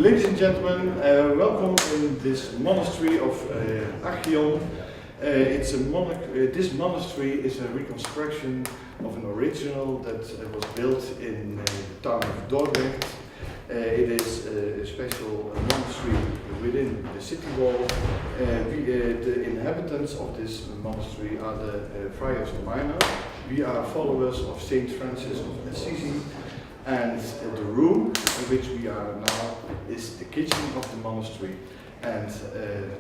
Ladies and gentlemen, welcome in this monastery of Archeon. This monastery is a reconstruction of an original that was built in the town of Dordrecht. It is a special monastery within the city wall. The inhabitants of this monastery are the Friars Minor. We are followers of Saint Francis of Assisi. And the room in which we are now is the kitchen of the monastery. And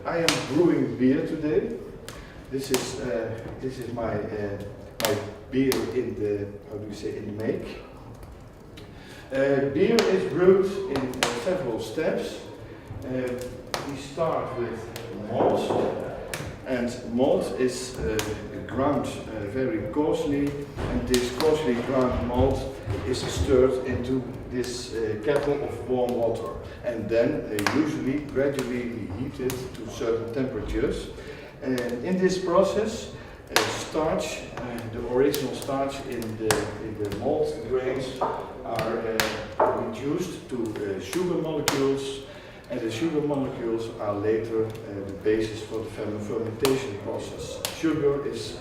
I am brewing beer today. This is my beer in the in the make. Beer is brewed in several steps. We start with malt, and malt is ground very coarsely, and this coarsely ground malt is stirred into this kettle of warm water, and then usually gradually heated to certain temperatures. In this process, starch, the original starch in the malt grains are reduced to sugar molecules, and the sugar molecules are later the basis for the fermentation process. Sugar is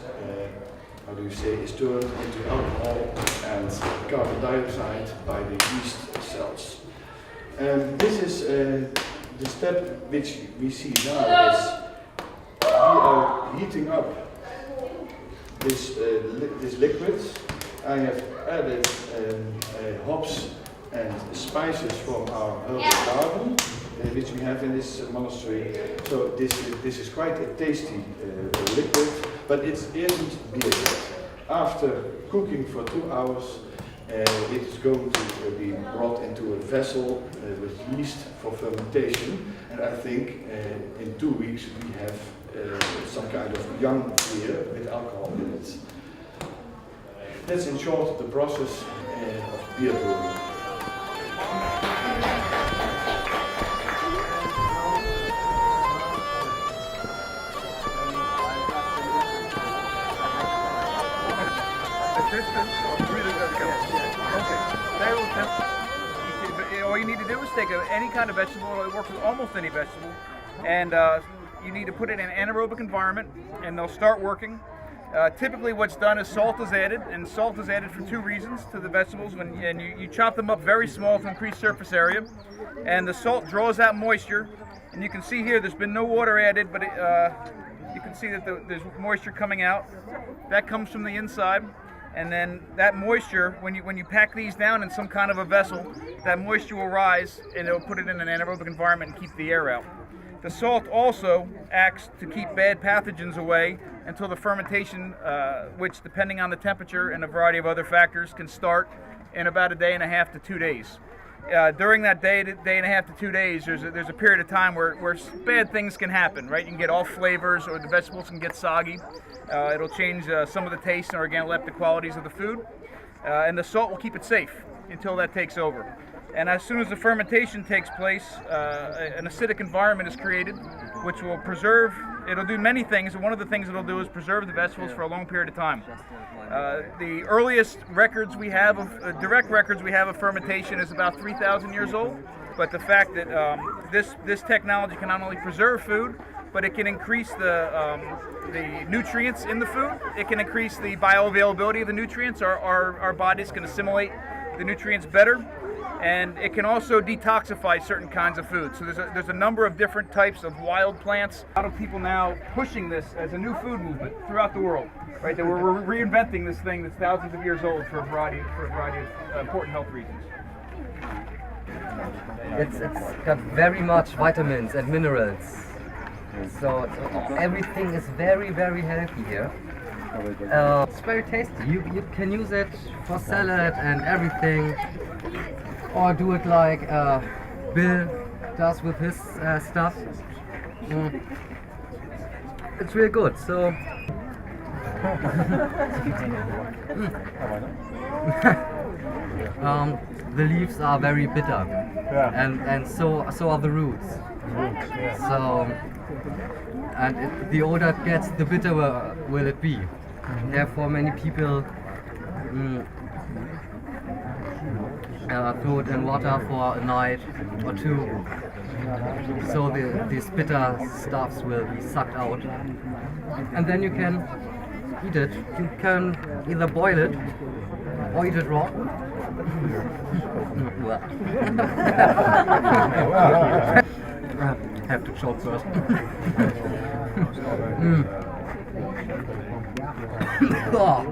is turned into alcohol and carbon dioxide by the yeast cells. This is the step which we see now is we are heating up this liquid. I have added hops and spices from our herbal garden, which we have in this monastery. So this is quite a tasty liquid, but it isn't beer yet. After cooking for 2 hours, it is going to be brought into a vessel with yeast for fermentation, and I think in 2 weeks we have some kind of young beer with alcohol in it. That's in short the process of beer brewing. All you need to do is take any kind of vegetable. It works with almost any vegetable, and you need to put it in an anaerobic environment, and they'll start working. Typically, what's done is salt is added, and salt is added for 2 reasons to the vegetables. And you chop them up very small to increase surface area, and the salt draws out moisture. And you can see here, there's been no water added, but you can see that there's moisture coming out. That comes from the inside. And then that moisture, when you pack these down in some kind of a vessel, that moisture will rise and it'll put it in an anaerobic environment and keep the air out. The salt also acts to keep bad pathogens away until the fermentation, which depending on the temperature and a variety of other factors can start in about a day and a half to 2 days. During that day and a half to 2 days, there's a period of time where bad things can happen, right? You can get off flavors, or the vegetables can get soggy. It'll change some of the taste and organoleptic qualities of the food, and the salt will keep it safe until that takes over. And as soon as the fermentation takes place, an acidic environment is created, which will preserve. It'll do many things, and one of the things it'll do is preserve the vegetables for a long period of time. The earliest records we have of direct records we have of fermentation is about 3,000 years old. But the fact that this technology can not only preserve food, but it can increase the nutrients in the food. It can increase the bioavailability of the nutrients. Our bodies can assimilate the nutrients better. And it can also detoxify certain kinds of food. So there's a number of different types of wild plants. A lot of people now pushing this as a new food movement throughout the world, right? That we're reinventing this thing that's thousands of years old for a variety of important health reasons. It's got very much vitamins and minerals. So everything is very, very healthy here. It's very tasty. You can use it for salad and everything. Or do it like Bill does with his stuff. It's really good. So the leaves are very bitter, and so are the roots. So the older it gets, the bitterer will it be. Therefore, many people throw it in water for a night or two, so these bitter stuffs will be sucked out, and then you can eat it. You can either boil it or eat it raw. Have to choke first. Oh.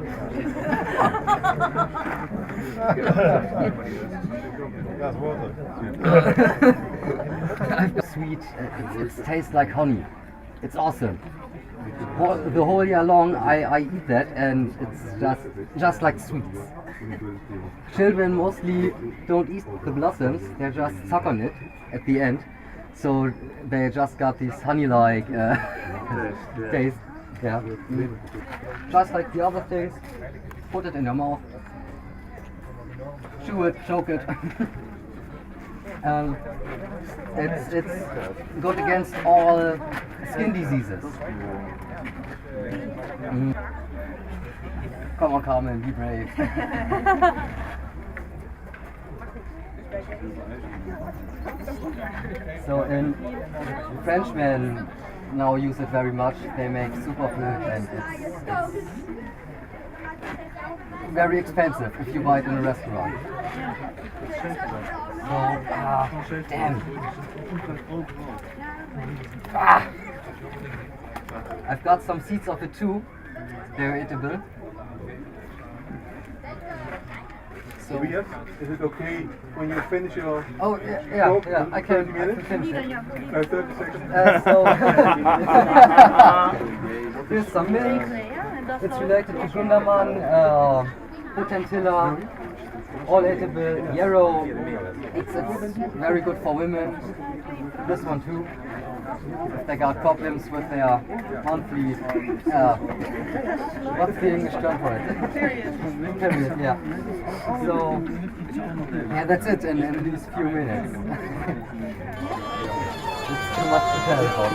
Sweet. It tastes like honey. It's awesome. The whole year long I eat that, and it's just like sweets. Children mostly don't eat the blossoms, they just suck on it at the end. So they just got this honey-like taste. Yeah. Just like the other things, put it in your mouth, chew it, choke it. It's good against all skin diseases. Come on, Carmen, be brave. So Frenchmen now use it very much. They make superfood, and it's very expensive if you buy it in a restaurant. So, damn. I've got some seeds of it too. They're eatable. So is it okay when you finish your Oh yeah, I can finish it. 30 seconds? Here's some milk. It's related to Gundermann, Potentilla, all edible, yarrow. It's very good for women. This one too. If they got problems with their monthly, what's the English term for it? Period, yeah. So, yeah, that's it in these few minutes. It's too much to tell about.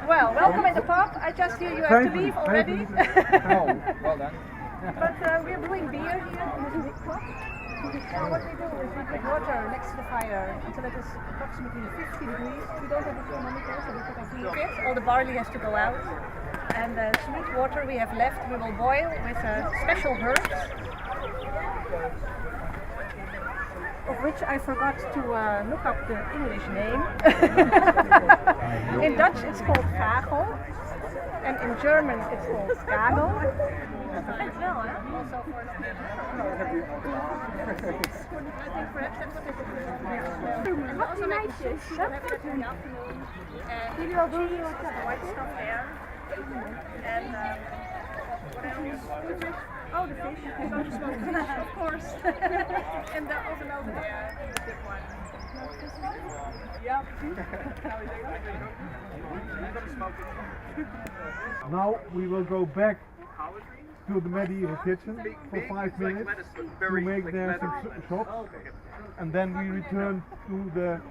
Well, welcome in the pub. I just hear you have to leave already. Well done. But we're brewing beer here in this big pot. What we do is we put water next to the fire until it is approximately 50 degrees. We don't have a thermometer, so we put a heat pit. All the barley has to go out. And the sweet water we have left we will boil with special herbs, of which I forgot to look up the English name. In Dutch it's called Gagel, and in German it's called Gagel. It's well, hè? Also for I think perhaps that's what it is. And we also make soup, we have it in the afternoon. And cheese, the white stuff there. And what else? Oh, the fish. So the smoked fish, of course. And also over there, the big one. Yep. Now we will go back to the medieval kitchen for 5 minutes to make there some shots, and then we return to the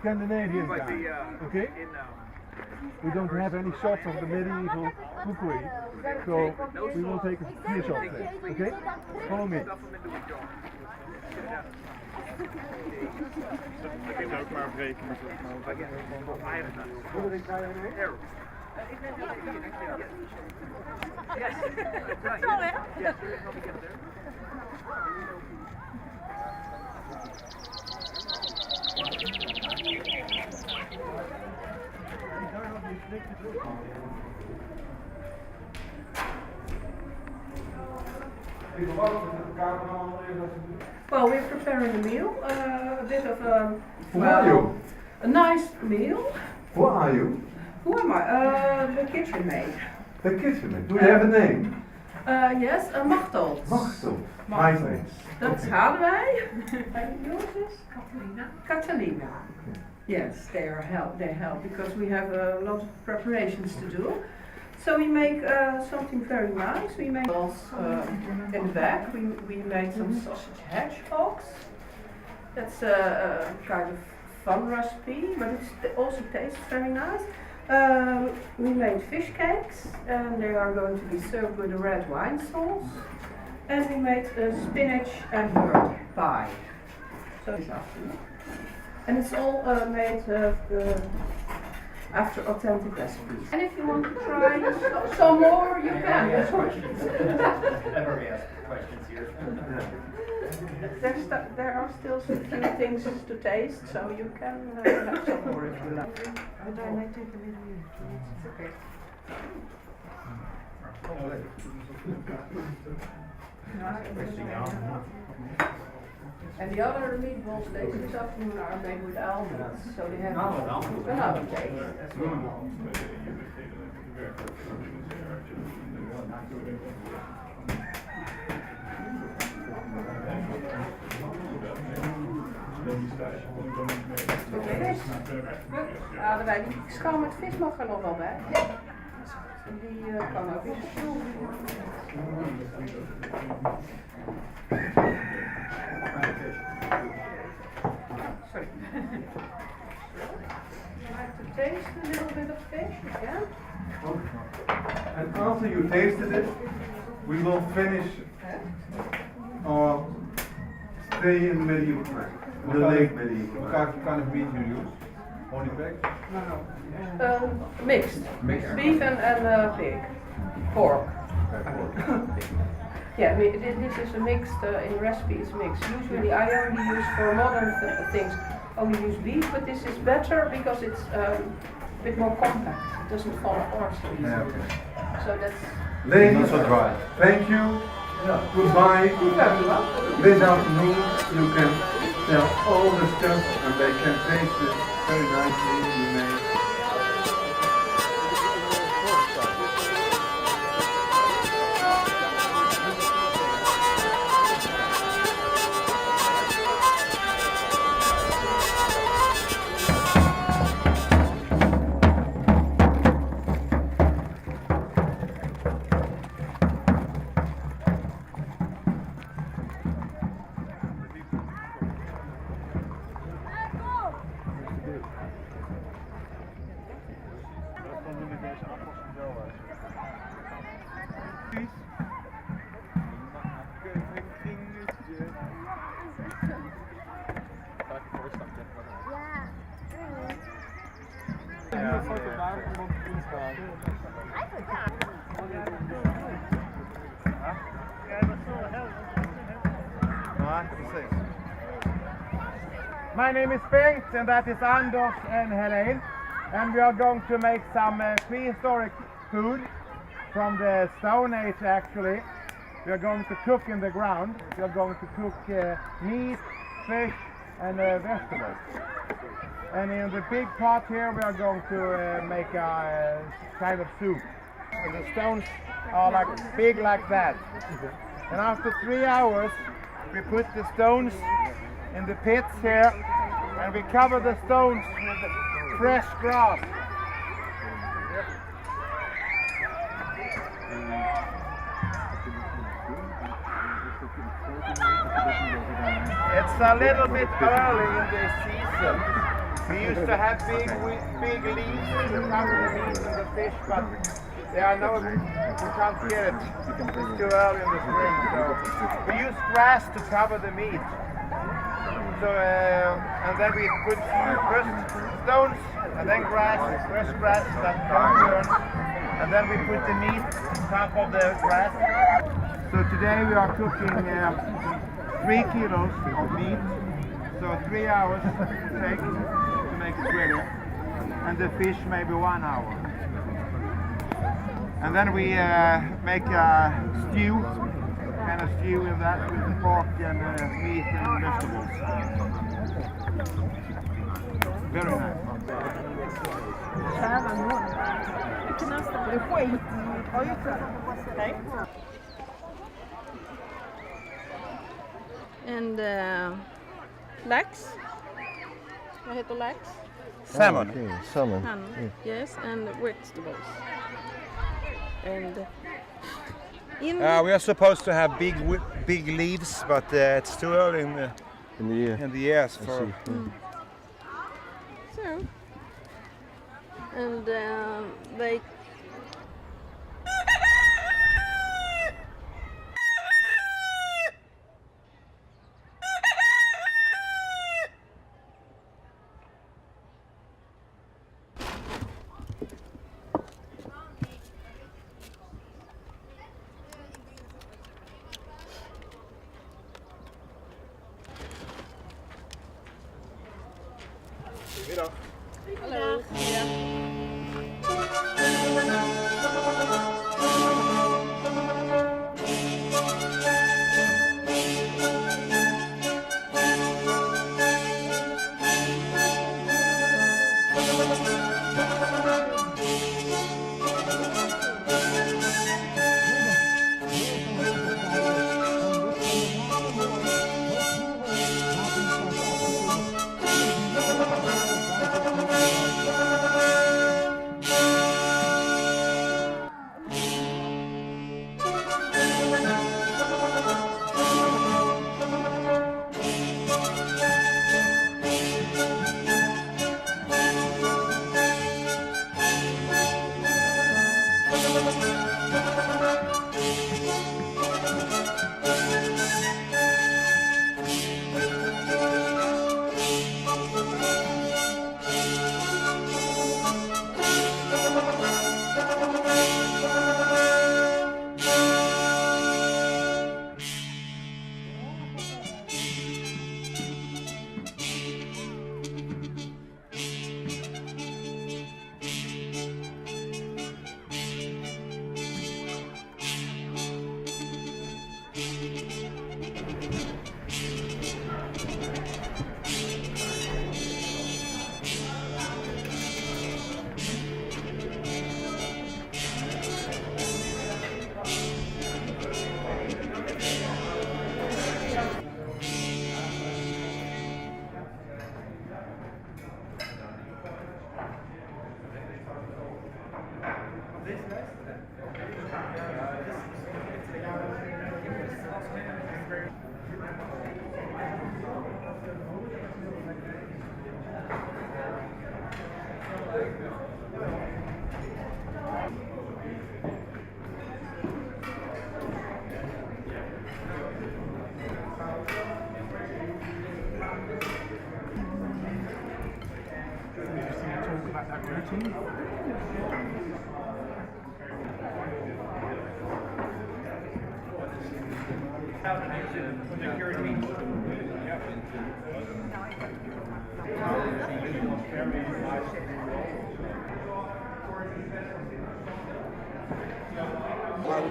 Scandinavian time. Okay? We don't have any shots of the medieval cookery, so we will take a few shots there. Okay? Follow me. Well, we're preparing a meal, a bit of a, Who are you? a nice meal. Who are you? Who am I? The kitchen maid. The kitchen maid. Do you have a name? Yes, Machtel. Machtel. Nice name. That's Hadewij. And yours is? Catalina. Yes, they help because we have a lot of preparations to do. So we make something very nice. We make in the back. We made some sausage hedgehogs. That's a kind of fun recipe, but it also tastes very nice. We made fish cakes, and they are going to be served with a red wine sauce. And we made a spinach and bird pie. So this afternoon. And it's all made after authentic recipes. And if you want to try some more, you can. I've already asked questions here. There are still some few things to taste, so you can have some more if you like. But I may take a little. It's okay. And the other meatballs later this afternoon are made with almonds, so they have another taste. Die schaal met vis mag er nog wel bij. En die kan ook eens sorry. You like to taste a little bit of fish, you can. And after you tasted it, we will finish our stay in medieval time. The late medieval. What kind of meat you use? Only pig? Mixed. Beef and pig. Pork. Yeah, this is a mixed, in recipe it's mixed. Usually I only use for modern things, only use beef, but this is better because it's a bit more compact. It doesn't fall apart so easily. Yeah, okay. So that's... Ladies, thank you. Goodbye. This afternoon you can tell all the stuff and they can taste it very nicely. You may My name is Bengt and that is Anders and Helene, and we are going to make some prehistoric food from the Stone Age actually. We are going to cook in the ground. We are going to cook meat, fish and vegetables. And in the big pot here we are going to make a kind of soup. And the stones are like big like that. And after 3 hours we put the stones in the pits here and we cover the stones with fresh grass. It's a little bit early in the season. We used to have big leaves to cover the meat and the fish, but there are no, you can't get it. It's too early in the spring, so we use grass to cover the meat. So, and then we put first stones, and then grass, fresh grass that don't burn, and then we put the meat on top of the grass. So today we are cooking 3 kilos of meat, so 3 hours it takes to make it ready. and the fish maybe 1 hour. And then we make a stew, kind of stew with that, with the pork and meat and vegetables. Very nice. And lax. Vad heter lax? Salmon. Okay, salmon. Yes, and vegetables. And in We are supposed to have big leaves, but it's too early in the year. years I for. see. so, and they Hallo. Ja.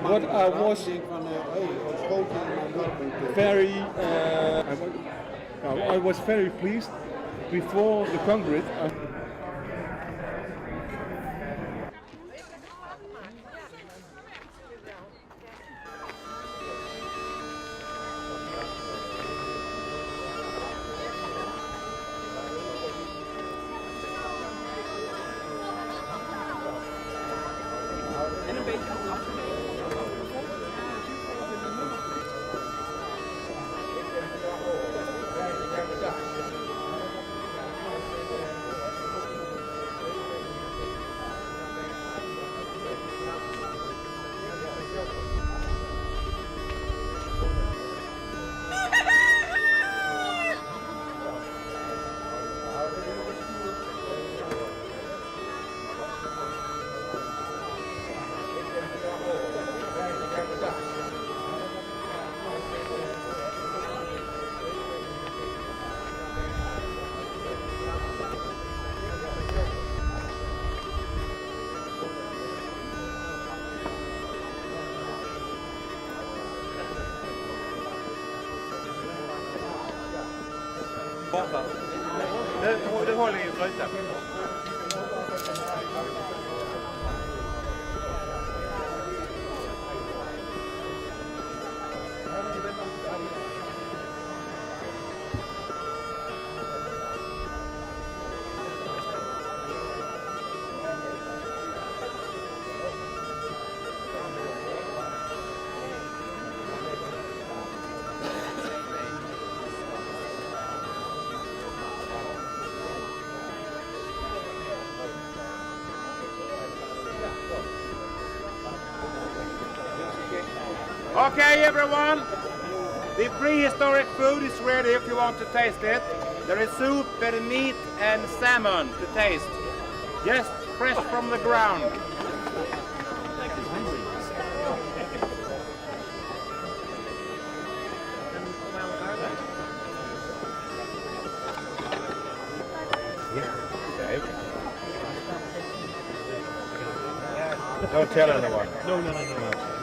What I was very, I was very pleased before the congres. Du håller i grytan. Okay, everyone, the prehistoric food is ready if you want to taste it. There is soup, and meat and salmon to taste, just fresh from the ground. Don't tell anyone. No.